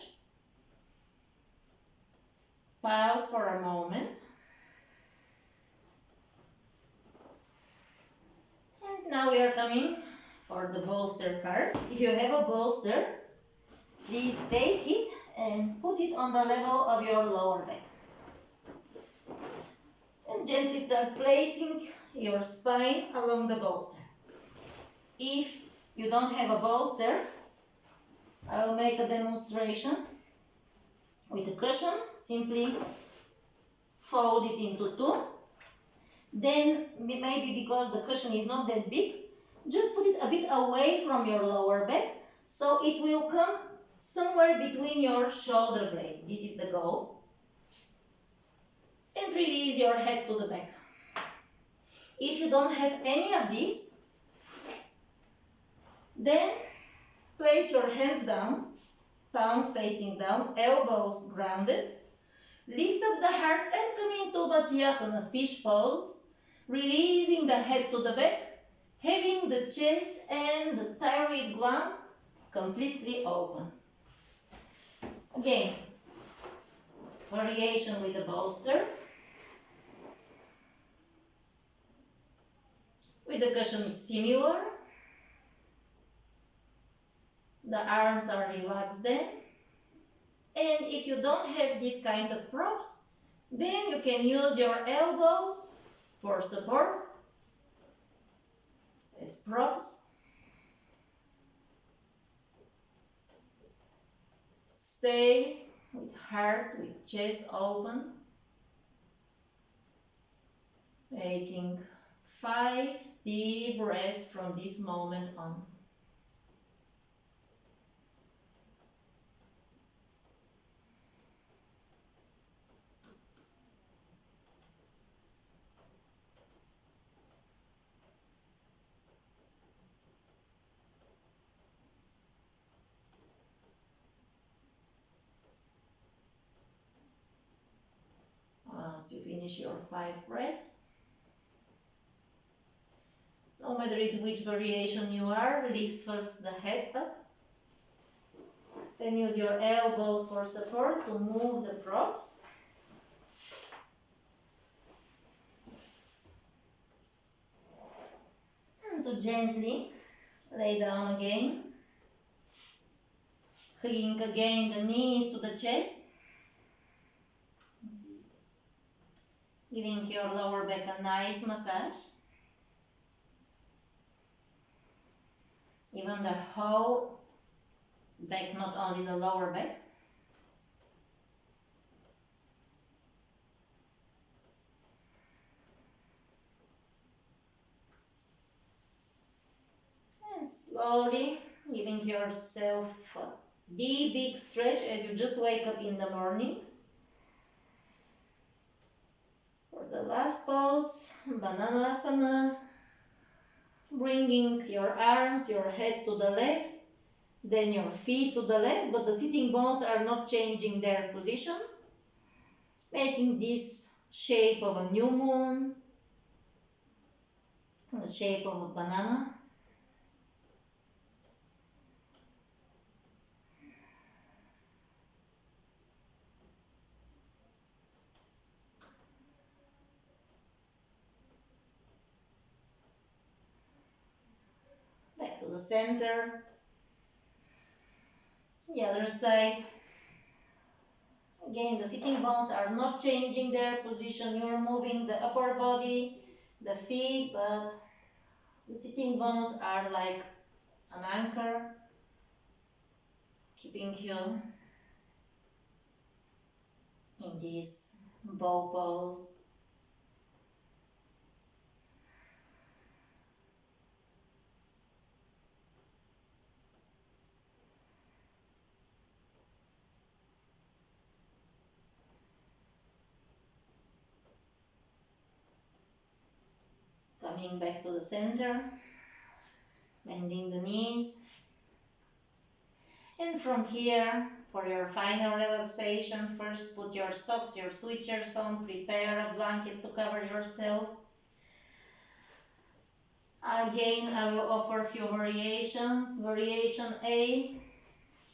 Pause for a moment. And now we are coming for the bolster part. If you have a bolster, please take it and put it on the level of your lower back. And gently start placing your spine along the bolster. If you don't have a bolster, I will make a demonstration with a cushion. Simply fold it into two. Then, maybe because the cushion is not that big, just put it a bit away from your lower back, so it will come somewhere between your shoulder blades. This is the goal. And release your head to the back. If you don't have any of these, then place your hands down, palms facing down, elbows grounded. Lift up the heart and come into Batsyasana, fish pose, releasing the head to the back, having the chest and the thyroid gland completely open. Again, variation with the bolster. With the cushion is similar. The arms are relaxed then. And if you don't have this kind of props, then you can use your elbows for support as props. Stay with heart, with chest open. Making 5 deep breaths from this moment on. Once you finish your 5 breaths, no matter in which variation you are, lift first the head up. Then use your elbows for support to move the props. And to gently lay down again. Hugging again the knees to the chest. Giving your lower back a nice massage. Even the whole back, not only the lower back. And slowly giving yourself a deep, big stretch as you just wake up in the morning. For the last pose, Bananasana. Bringing your arms, your head to the left, then your feet to the left, but the sitting bones are not changing their position. Making this shape of a new moon, the shape of a banana. Back to the center. The other side. Again, the sitting bones are not changing their position. You're moving the upper body, the feet, but the sitting bones are like an anchor, keeping you in this bow pose. Coming back to the center, bending the knees. And from here, For your final relaxation, first put your socks, your sweatshirts on, prepare a blanket to cover yourself. Again, I will offer a few variations. Variation A,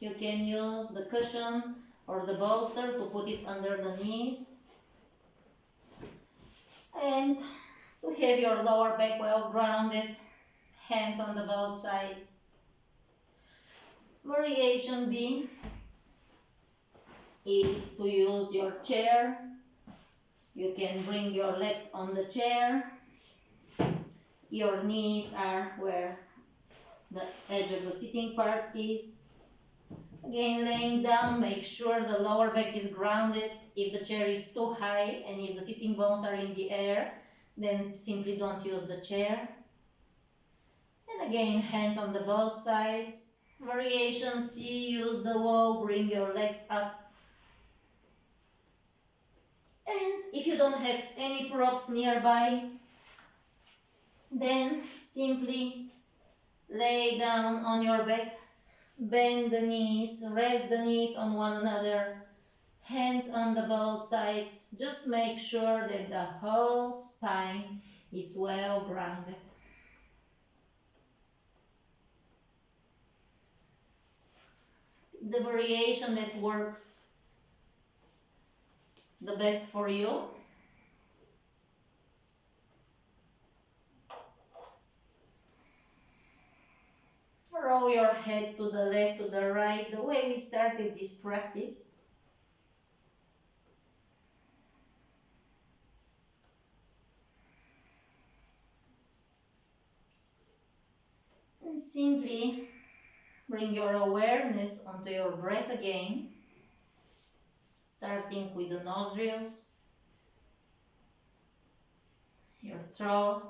you can use the cushion or the bolster to put it under the knees and to have your lower back well grounded, hands on the both sides. Variation B is to use your chair. You can bring your legs on the chair. Your knees are where the edge of the sitting part is. Again, laying down, make sure the lower back is grounded. If the chair is too high and if the sitting bones are in the air, then simply don't use the chair. And again, hands on the both sides. Variation C, use the wall, bring your legs up. And if you don't have any props nearby, then simply lay down on your back, bend the knees, rest the knees on one another, hands on the both sides. Just make sure that the whole spine is well grounded. The variation that works the best for you. Roll your head to the left, to the right, the way we started this practice. And simply bring your awareness onto your breath again, starting with the nostrils, your throat,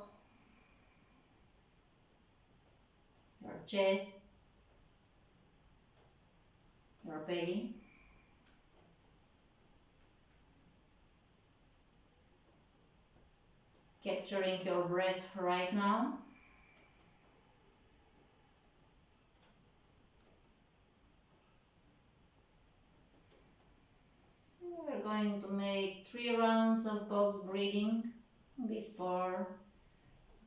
your chest, your belly. Capturing your breath right now. We're going to make 3 rounds of box breathing before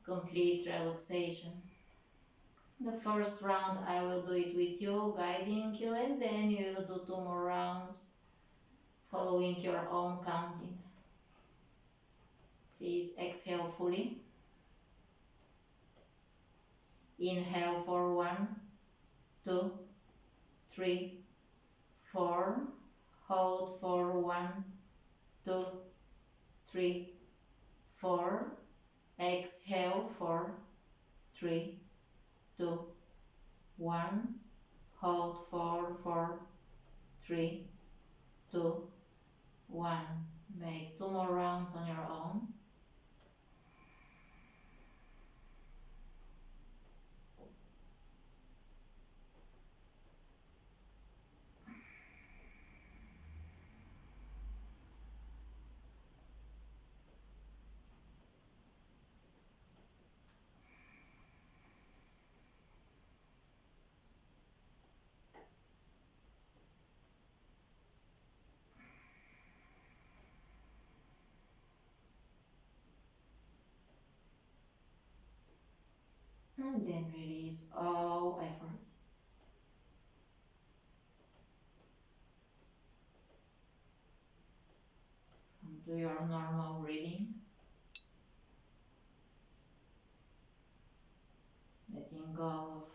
complete relaxation. The first round I will do it with you, guiding you, and then you will do 2 more rounds following your own counting. Please exhale fully. Inhale for 1, 2, 3, 4. Hold for 1, 2, 3, 4. Exhale for 3, 2, 1. Hold for 4, 3, 2, 1. Make 2 more rounds on your own. And then release all efforts. Do your normal breathing. Letting go of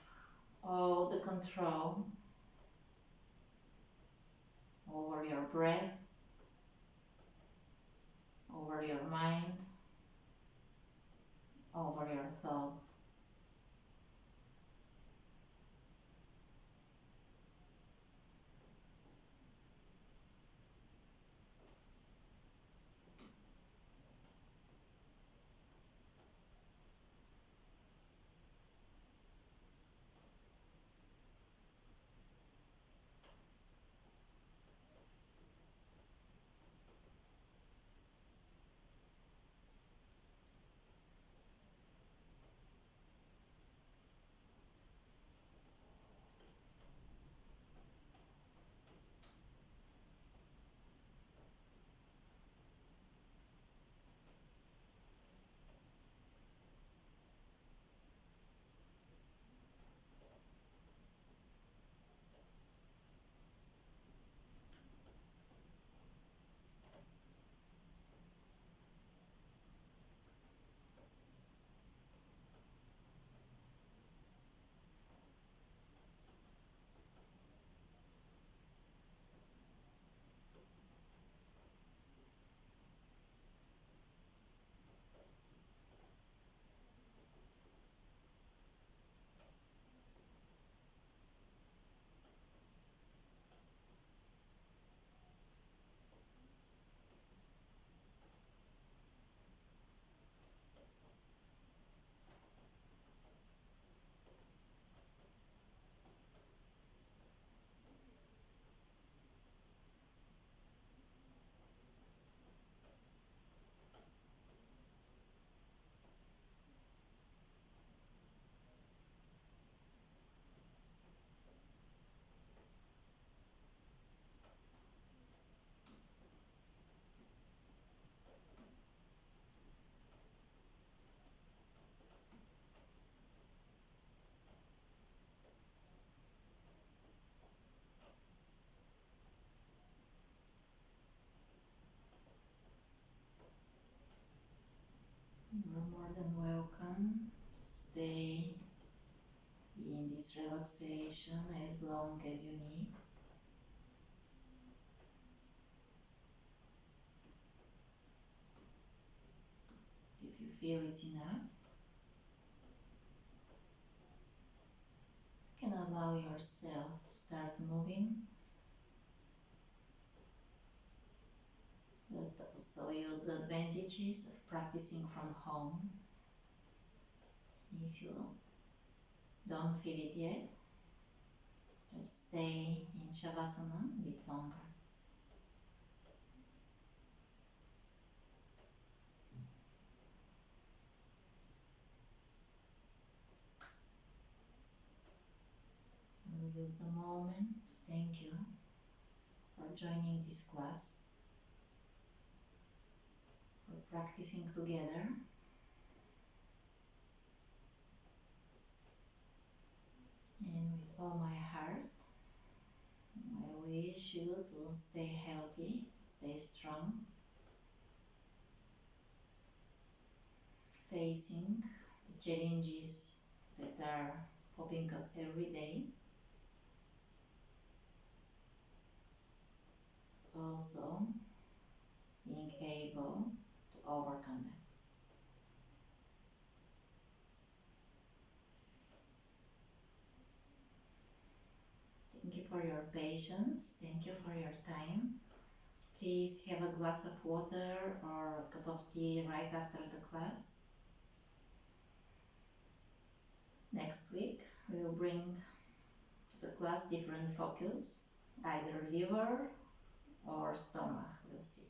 all the control over your breath, over your mind, over your thoughts. You're more than welcome to stay in this relaxation as long as you need. If you feel it's enough, you can allow yourself to start moving, but also use the advantages of practicing from home. If you don't feel it yet, just stay in Shavasana a bit longer. We'll use the moment to thank you for joining this class, for practicing together. And with all my heart, I wish you to stay healthy, to stay strong, facing the challenges that are popping up every day, also being able to overcome them. Thank you for your patience. Thank you for your time. Please have a glass of water or a cup of tea right after the class. Next week, we will bring to the class different focus, either liver or stomach, we'll see.